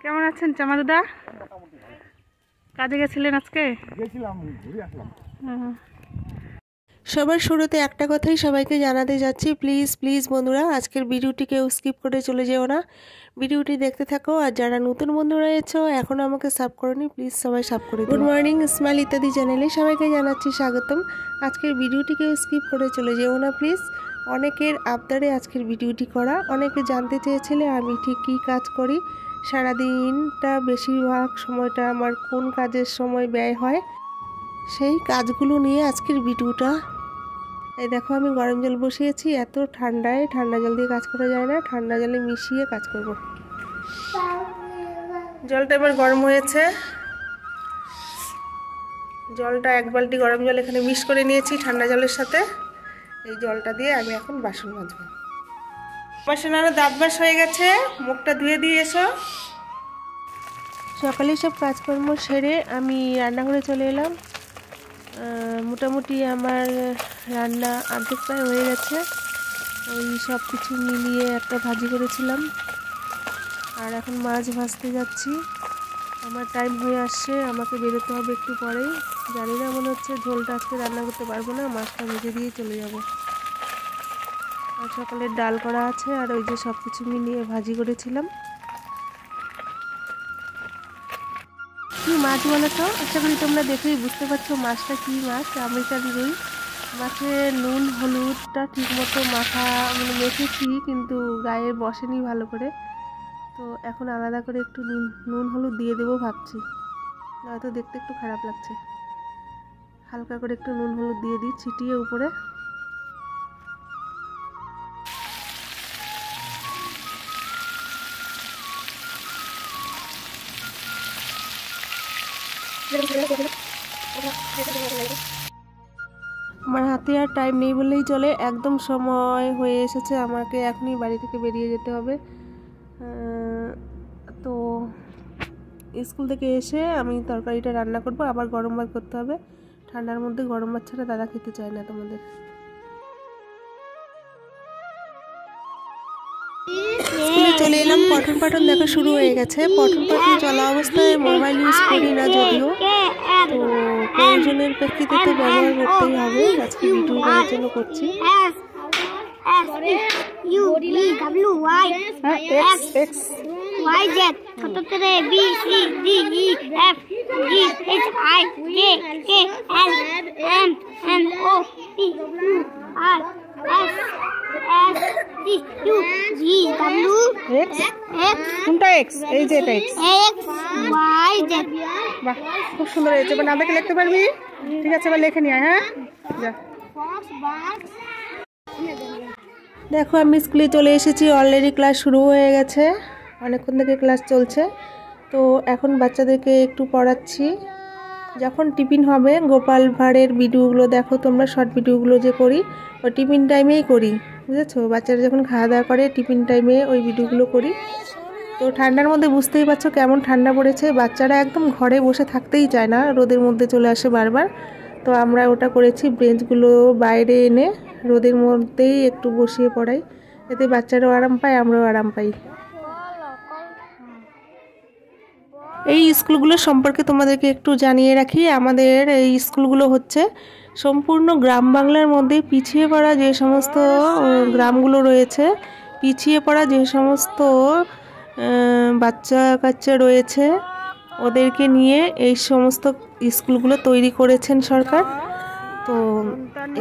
কেমন আছেন চামারুদা? কাজে গেছিলেন আজকে? গেছিলাম, ঘুরে আসলাম। সবার শুরুতে একটা কথাই সবাইকে জানাতে যাচ্ছি, প্লিজ প্লিজ বন্ধুরা, আজকের ভিডিওটি কেউ স্কিপ করে চলে যেও না, ভিডিওটি দেখতে থাকো। আর যারা নতুন বন্ধু রয়েছে এখনও আমাকে সাব করোনি, প্লিজ সবাই সাব করে দিও। গুড মর্নিং স্মাইল ইত্যাদি চ্যানেলে সবাইকে জানাচ্ছি স্বাগতম। আজকের ভিডিওটি কেউ স্কিপ করে চলে যেও না প্লিজ। অনেকের আবদারে আজকের ভিডিওটি করা। অনেকে জানতে চেয়েছিলে আমি ঠিক কী কাজ করি, সারাদিনটা বেশিরভাগ সময়টা আমার কোন কাজের সময় ব্যয় হয়, সেই কাজগুলো নিয়ে আজকের ভিডিওটা। এই দেখো আমি গরম জল বসিয়েছি, এত ঠান্ডায় ঠান্ডা জল দিয়ে কাজ করা যায় না, ঠান্ডা জলে মিশিয়ে কাজ করব। জলটা এবার গরম হয়েছে, জলটা এক বালতি গরম জল এখানে মিক্স করে নিয়েছি ঠান্ডা জলের সাথে। এই জলটা দিয়ে আমি এখন বাসন মাজবো। বাসন আরও দাঁত ব্রাশ হয়ে গেছে, মুখটা ধুয়ে দিয়ে এসো। সকালে সব কাজকর্ম সেরে আমি রান্নাঘরে চলে এলাম। মোটামুটি আমার রান্না অর্ধেক প্রায় হয়ে গেছে। ওই সব কিছু মিলিয়ে একটা ভাজি করেছিলাম, আর এখন মাছ ভাজতে যাচ্ছি। আমার টাইম হয়ে আসছে, আমাকে বেরোতে হবে একটু পরেই। জানি না, মনে হচ্ছে ঝোলটা আজকে রান্না করতে পারবো না, মাছটা ভেজে দিয়ে চলে যাব। আর সকালের ডাল করা আছে, আর ওই যে সব কিছু মিলিয়ে ভাজি করেছিলাম। কি মাছ বলো তো? আশা করি তোমরা দেখেই বুঝতে পারছো মাছটা কি মাছ। আমেরিকান রুই। মাছে নুন হলুদটা ঠিক মতো মেখেছি, কিন্তু গায়ে বসেনি ভালো করে। তো এখন আলাদা করে একটু নুন হলুদ দিয়ে দেবো ভাবছি, হয়তো দেখতে একটু খারাপ লাগছে। হালকা করে একটু নুন হলুদ দিয়ে দিই ছিটিয়ে উপরে। আমার হাতে আর টাইম নেই বললেই চলে, একদম সময় হয়ে এসেছে, আমাকে এখনই বাড়ি থেকে বেরিয়ে যেতে হবে। তো স্কুল থেকে এসে আমি তরকারিটা রান্না করব, আবার গরম ভাত করতে হবে। ঠান্ডার মধ্যে গরম ভাত ছাড়া দাদা খেতে চায় না তোমাদের। স্কুলে চলে এলাম, পঠন পাঠন দেখা শুরু হয়ে গেছে। পঠন পাঠন চলা অবস্থায় মোবাইল ইউজ করি না যদিও, তো প্রয়োজনের প্রেক্ষিতে তো ব্যবহার করতেই হবে। আজকে ভিডিও করার জন্য করছি। কোনটা এক্স? এই যে এটা এক্স। বাহ, খুব সুন্দর হয়েছে। এবার না দেখে লিখতে পারবি? ঠিক আছে, এবার লেখে নিয়ে। হ্যাঁ, যা। দেখো আমি স্কুলে চলে এসেছি, অলরেডি ক্লাস শুরু হয়ে গেছে, অনেকক্ষণ থেকে ক্লাস চলছে। তো এখন বাচ্চাদেরকে একটু পড়াচ্ছি। যখন টিফিন হবে, গোপাল ভাঁড়ের ভিডিওগুলো দেখো তোমরা, শর্ট ভিডিওগুলো যে করি ওই টিফিন টাইমেই করি, বুঝেছো? বাচ্চারা যখন খাওয়া দাওয়া করে টিফিন টাইমে ওই ভিডিওগুলো করি। তো ঠান্ডার মধ্যে বুঝতেই পারছো কেমন ঠান্ডা পড়েছে, বাচ্চারা একদম ঘরে বসে থাকতেই চায় না, রোদের মধ্যে চলে আসে বারবার। তো আমরা ওটা করেছি, বেঞ্চগুলো বাইরে এনে রোদের মধ্যেই একটু বসিয়ে পড়াই, এতে বাচ্চারাও আরাম পায়, আমরাও আরাম পাই। এই স্কুলগুলো সম্পর্কে তোমাদেরকে একটু জানিয়ে রাখি। আমাদের এই স্কুলগুলো হচ্ছে সম্পূর্ণ গ্রাম বাংলার মধ্যে পিছিয়ে পড়া যে সমস্ত গ্রামগুলো রয়েছে, পিছিয়ে পড়া যে সমস্ত বাচ্চা কাচ্চা রয়েছে, ওদেরকে নিয়ে এই সমস্ত স্কুলগুলো তৈরি করেছেন সরকার। তো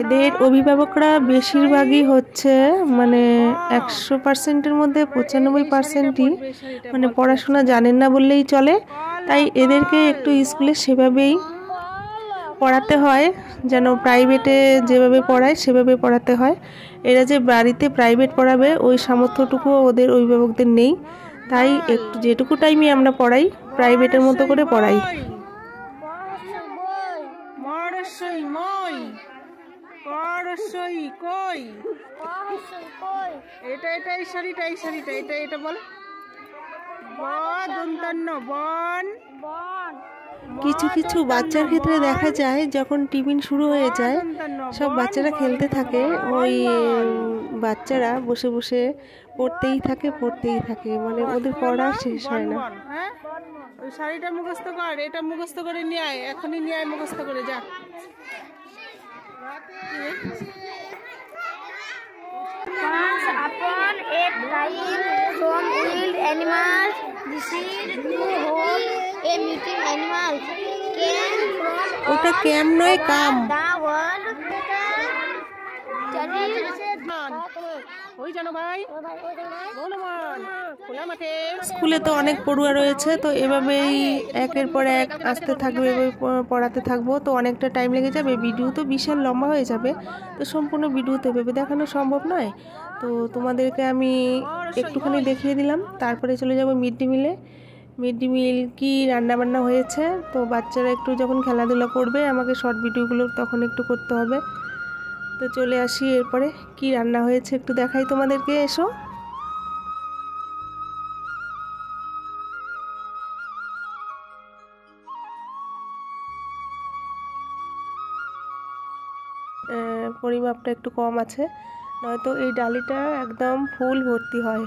এদের অভিভাবকরা বেশিরভাগই হচ্ছে 100%-এর মধ্যে 95%ই পড়াশোনা জানেন না বললেই চলে। তাই এদেরকে একটু স্কুলে সেভাবেই পড়াতে হয়, যেন প্রাইভেটে যেভাবে পড়ায় সেভাবে পড়াতে হয়। এরা যে বাড়িতে প্রাইভেট পড়াবে ওই সামর্থ্যটুকু ওদের অভিভাবকদের নেই, তাই একটু যেটুকু টাইমে আমরা পড়াই প্রাইভেটের মতো করে পড়াই। এটা বল। কিছু কিছু বাচ্চার ক্ষেত্রে দেখা যায় যখন টিফিন শুরু হয়ে যায় সব বাচ্চারা খেলতে থাকে, ওই বাচ্চারা বসে বসে পড়তেই থাকে, মানে ওদের পড়া শেষ হয় না। হ্যাঁ, ওই শাড়িটা মুখস্থ কর, এটা মুখস্থ করে নিয়ে আয়, এখনই নিয়ে আয়, মুখস্থ করে যা। Once upon a time, some wild animals decided to hold a meeting. Animals came from ওটা ক্যাম নয়, কাম। the world. ওই জানো ভাই, খোলা মাঠে স্কুলে তো অনেক পড়ুয়া রয়েছে, তো এভাবেই একের পর এক আসতে থাকবে, এভাবে পড়াতে থাকবো, তো অনেকটা টাইম লেগে যাবে। ভিডিও তো বিশাল লম্বা হয়ে যাবে, তো সম্পূর্ণ ভিডিও তো এভাবে দেখানো সম্ভব নয়। তো তোমাদেরকে আমি একটুখানি দেখিয়ে দিলাম, তারপরে চলে যাব মিড ডে মিলে। মিড ডে মিল কি রান্নাবান্না হয়েছে, তো বাচ্চারা একটু যখন খেলাধুলা করবে আমাকে শর্ট ভিডিওগুলো তখন একটু করতে হবে। তো চলে আসি, এরপরে কি রান্না হয়েছে একটু দেখাই তোমাদেরকে, এসো। পরিমাপটা একটু কম আছে, নয়তো এই ডালিটা একদম ফুল ভর্তি হয়।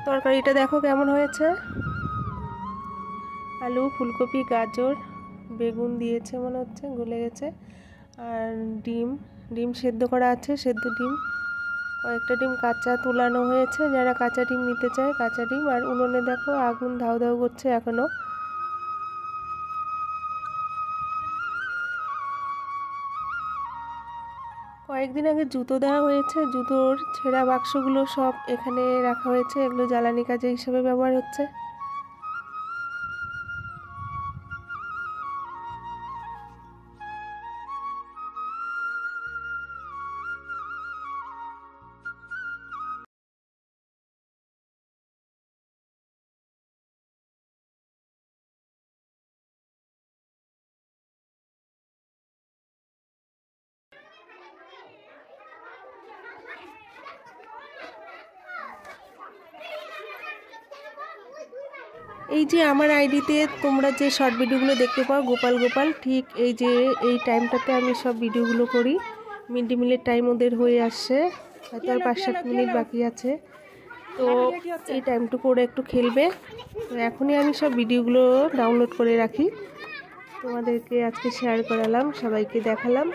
তরকারিটা দেখো কেমন হয়েছে, আলু, ফুলকপি, গাজর, বেগুন দিয়েছে মনে হচ্ছে, গলে গেছে, আর ডিম সেদ্ধ করা আছে, সেদ্ধ ডিম, কয়েকটা ডিম কাঁচা তুলানো হয়েছে, যারা কাঁচা ডিম নিতে চায় কাঁচা ডিম। আর উনুনে দেখো আগুন ধাউ ধাউ করছে এখনো। কয়েকদিন আগে জুতো দেওয়া হয়েছে, জুতোর ছেঁড়া বাক্সগুলো সব এখানে রাখা হয়েছে, এগুলো জ্বালানি কাজে হিসেবে ব্যবহার হচ্ছে। এই যে আমার আইডিতে তোমরা যে শর্ট ভিডিওগুলো দেখতে পাও গোপাল গোপাল, ঠিক এই টাইমটাতে আমি সব ভিডিওগুলো করি। মিড ডে মিলের টাইম ওদের হয়ে আসছে, হয়তো আর 5-7 মিনিট বাকি আছে, তো এই টাইমটুকু ওরা একটু খেলবে। তো এখনই আমি সব ভিডিওগুলো ডাউনলোড করে রাখি, তোমাদেরকে আজকে শেয়ার করালাম, সবাইকে দেখালাম।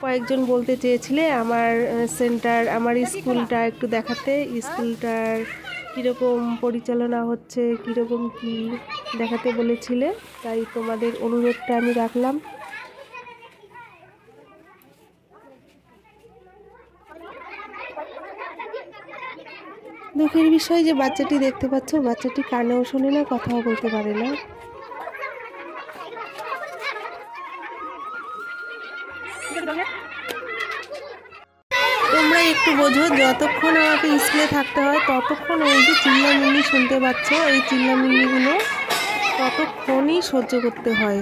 কয়েকজন বলতে চেয়েছিলে আমার আমার স্কুলটা একটু দেখাতে, স্কুলটার কীরকম পরিচালনা হচ্ছে, কীরকম কি দেখাতে বলেছিলে, তাই তোমাদের অনুরোধটা আমি রাখলাম। দুঃখের বিষয় যে বাচ্চাটি দেখতে পাচ্ছ, বাচ্চাটি কানেও শোনে না, কথাও বলতে পারে না। তোমরা একটু বোঝো, যতক্ষণ আমাকে স্কুলে থাকতে হয় ততক্ষণ এই যে চিল্লামিল্লি শুনতে পাচ্ছ, এই চিল্লামিল্লিগুলো ততক্ষণই সহ্য করতে হয়।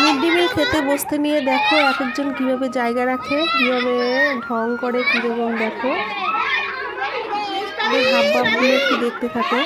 মিড ডে মিল খেতে বসতে নিয়ে দেখো এক একজন কীভাবে জায়গা রাখে, কীভাবে ঢং করে, কীরকম দেখো হাব ভাবগুলো একটু দেখতে থাকে।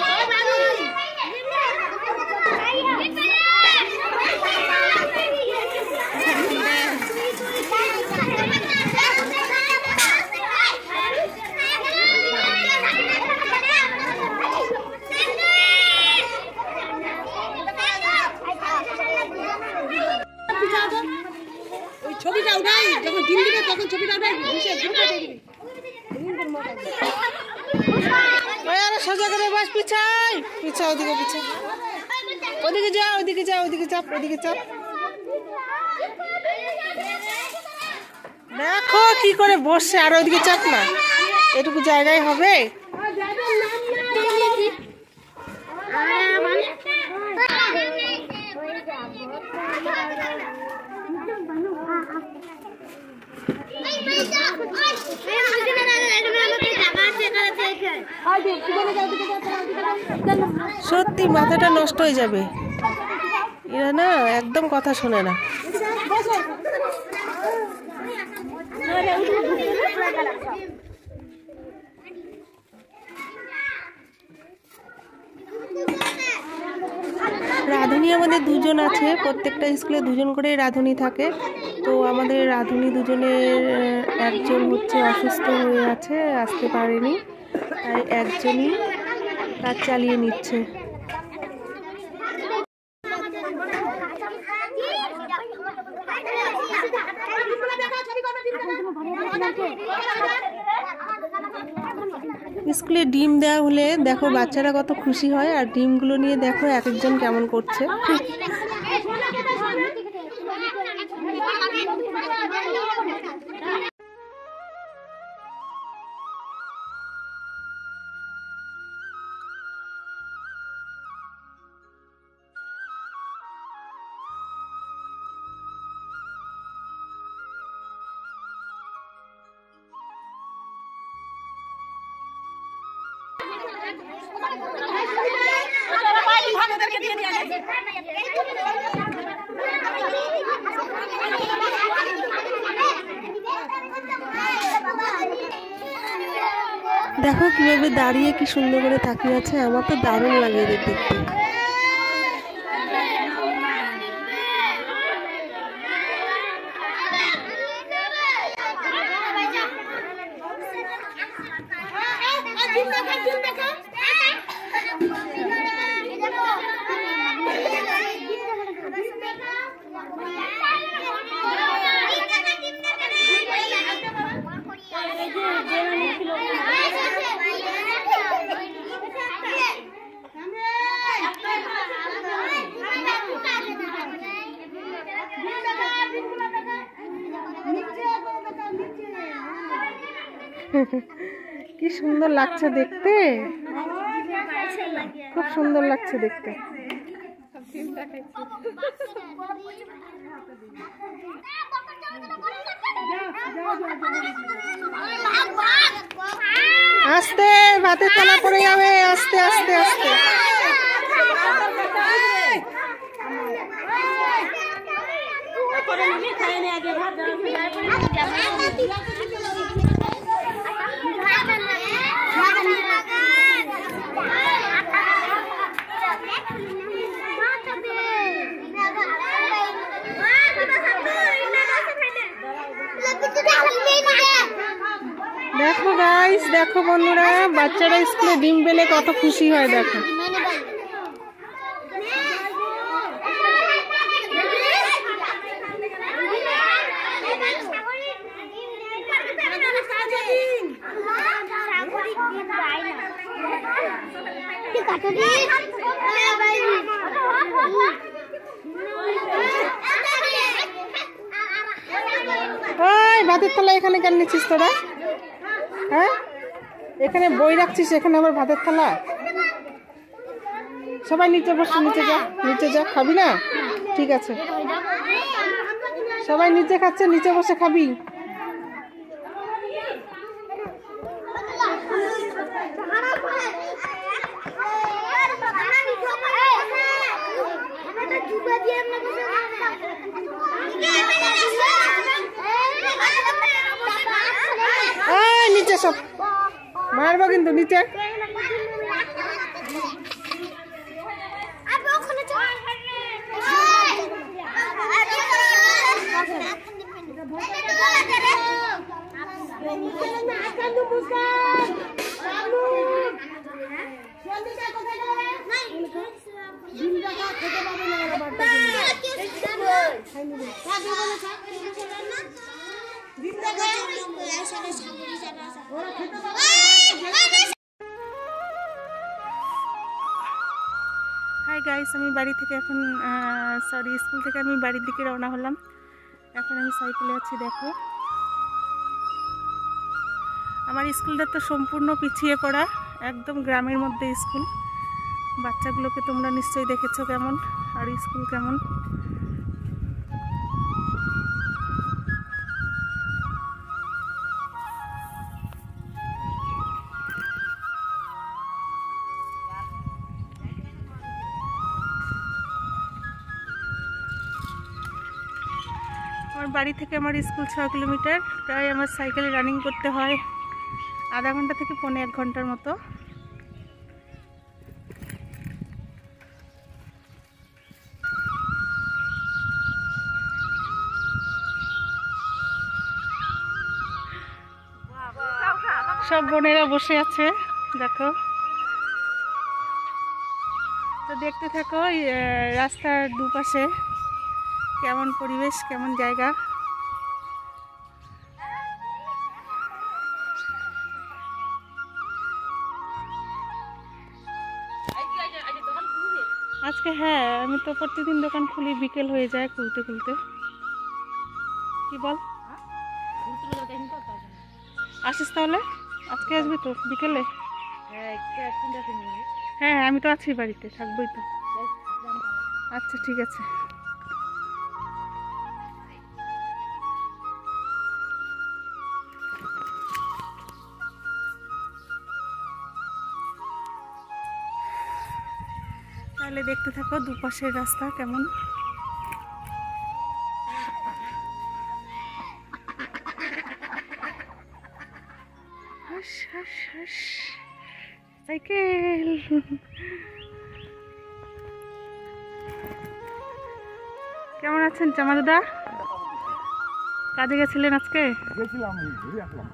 ছবিটা উঠাই, যখন ডিম দিবে তখন ছবিটা উঠাই, সোজা করে বাস, পিছাই পিছা, ওদিকে পিছা, ওদিকে যা, ওদিকে যা, ওদিকে চাপ, ওদিকে চাপ। দেখো কি করে বসছে, আর ওদিকে চাপ না, এটুকু জায়গায় হবে। সত্যি মাথাটা নষ্ট হয়ে যাবে, এরা না একদম কথা শোনে না। রাঁধুনি আমাদের দুজন আছে, প্রত্যেকটা স্কুলে দুজন করে রাঁধুনি থাকে। তো আমাদের রাঁধুনি দুজনের একজন হচ্ছে অসুস্থ হয়ে আছে, আসতে পারেনি, তাই একজনই কাজ চালিয়ে নিচ্ছে। স্কুলে ডিম দেওয়া হলে দেখো বাচ্চারা কত খুশি হয়, আর ডিমগুলো নিয়ে দেখো এক একজন কেমন করছে। দেখো কিভাবে দাঁড়িয়ে কি সুন্দর করে তাকিয়ে আছে, আমার তো দারুণ লাগে এদের দেখতে। কি সুন্দর লাগছে দেখতে, খুব সুন্দর লাগছে দেখতে। আস্তে, ভাতের থালা পড়ে যাবে, আস্তে আস্তে আস্তে। দেখো গাইস, দেখো বন্ধুরা, বাচ্চারা স্কুলে ডিম পেলে কত খুশি হয় দেখো। ভাতের থালা এখানে কেন নিচ্ছিস তোরা? হ্যাঁ, এখানে বই রাখছিস, এখানে আবার ভাতের থালা। সবাই নিচে বসে, নিচে যা, নিচে যা। খাবি না? ঠিক আছে, সবাই নিচে খাচ্ছে, নিচে বসে খাবি। নিচে সব মারবো কিন্তু, নিচে। হাই গাইস, আমি বাড়ি থেকে এখন স্কুল থেকে আমি বাড়ির দিকে রওনা হলাম। এখন আমি সাইকেলে আছি। দেখো আমার স্কুলটা তো সম্পূর্ণ পিছিয়ে পড়া, একদম গ্রামের মধ্যে স্কুল। বাচ্চাগুলোকে তোমরা নিশ্চয়ই দেখেছো কেমন, আর স্কুল কেমন। আমার বাড়ি থেকে আমার স্কুল 6 কিলোমিটার, প্রায় আমার সাইকেলে রানিং করতে হয় আধা ঘন্টা থেকে পৌনে 1 ঘন্টার মতো। সব বোনেরা বসে আছে দেখো। তো দেখতে থাকো রাস্তার দুপাশে কেমন পরিবেশ, কেমন জায়গা। আজকে হ্যাঁ, আমি তো প্রতিদিন দোকান খুলি, বিকেল হয়ে যায় খুলতে খুলতে। কি বল, আসিস তাহলে? আজকে আসবি তো বিকেলে? হ্যাঁ, আমি তো আছি বাড়িতে, থাকবোই তো। আচ্ছা ঠিক আছে। তাহলে দেখতে থাকো দুপাশের রাস্তা কেমন। সাইকেল। কেমন আছেন জামালদা? কাজে গেছিলেন আজকে? গেছিলাম, ঘুরে আসলাম।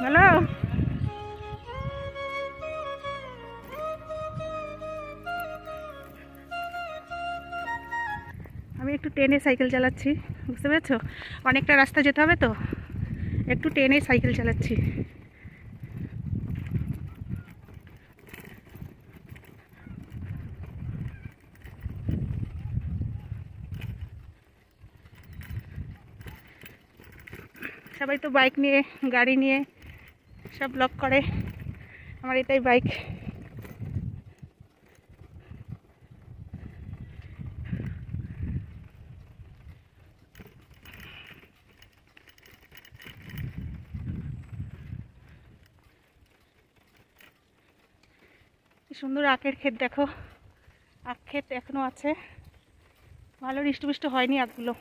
হ্যালো, আমি একটু টেনে সাইকেল চালাচ্ছি, বুঝতে পেরেছো? অনেকটা রাস্তা যেতে হবে তো একটু টেনে সাইকেল চালাচ্ছি। সবাই তো বাইক নিয়ে, গাড়ি নিয়ে সব ব্লগ করে, আমার এটাই বাইক। কি সুন্দর আখের ক্ষেত দেখো, আখ ক্ষেত এখনো আছে, ভালো হৃষ্টপুষ্ট হয়নি আখগুলো।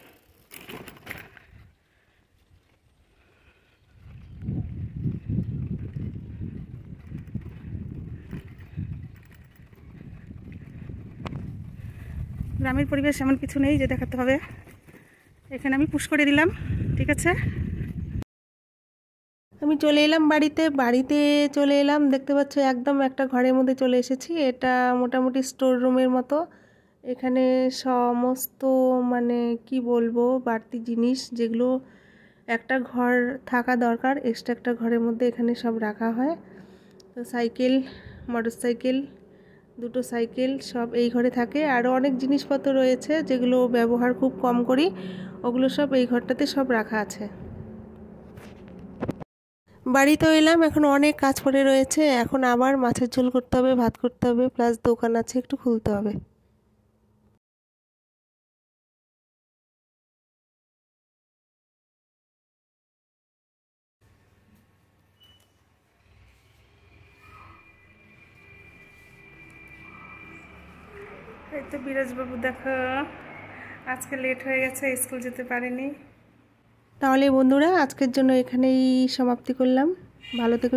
গ্রামের পরিবেশ এমন কিছু নেই যে দেখাতে হবে। এখানে আমি পুশ করে দিলাম, ঠিক আছে। আমি চলে এলাম বাড়িতে চলে এলাম, দেখতে পাচ্ছ একদম একটা ঘরের মধ্যে চলে এসেছি। এটা মোটামুটি স্টোর রুমের মতো। এখানে সমস্ত মানে কি বলবো বাড়তি জিনিস যেগুলো একটা ঘর থাকা দরকার, এক্সট্রা একটা ঘরের মধ্যে এখানে সব রাখা হয়। তো সাইকেল, মোটরসাইকেল, দুটো সাইকেল সব এই ঘরে থাকে। আরও অনেক জিনিসপত্র রয়েছে যেগুলো ব্যবহার খুব কম করি, ওগুলো সব এই ঘরটাতে সব রাখা আছে। বাড়িতে এলাম, এখন অনেক কাজ পড়ে রয়েছে। এখন আবার মাছের ঝোল করতে হবে, ভাত করতে হবে, প্লাস দোকান আছে একটু খুলতে হবে। এই তো বিরাজবাবু দেখো, আজকে লেট হয়ে গেছে, স্কুল যেতে পারেনি। তাহলে বন্ধুরা আজকের জন্য এখানেই সমাপ্তি করলাম। ভালো থেকো।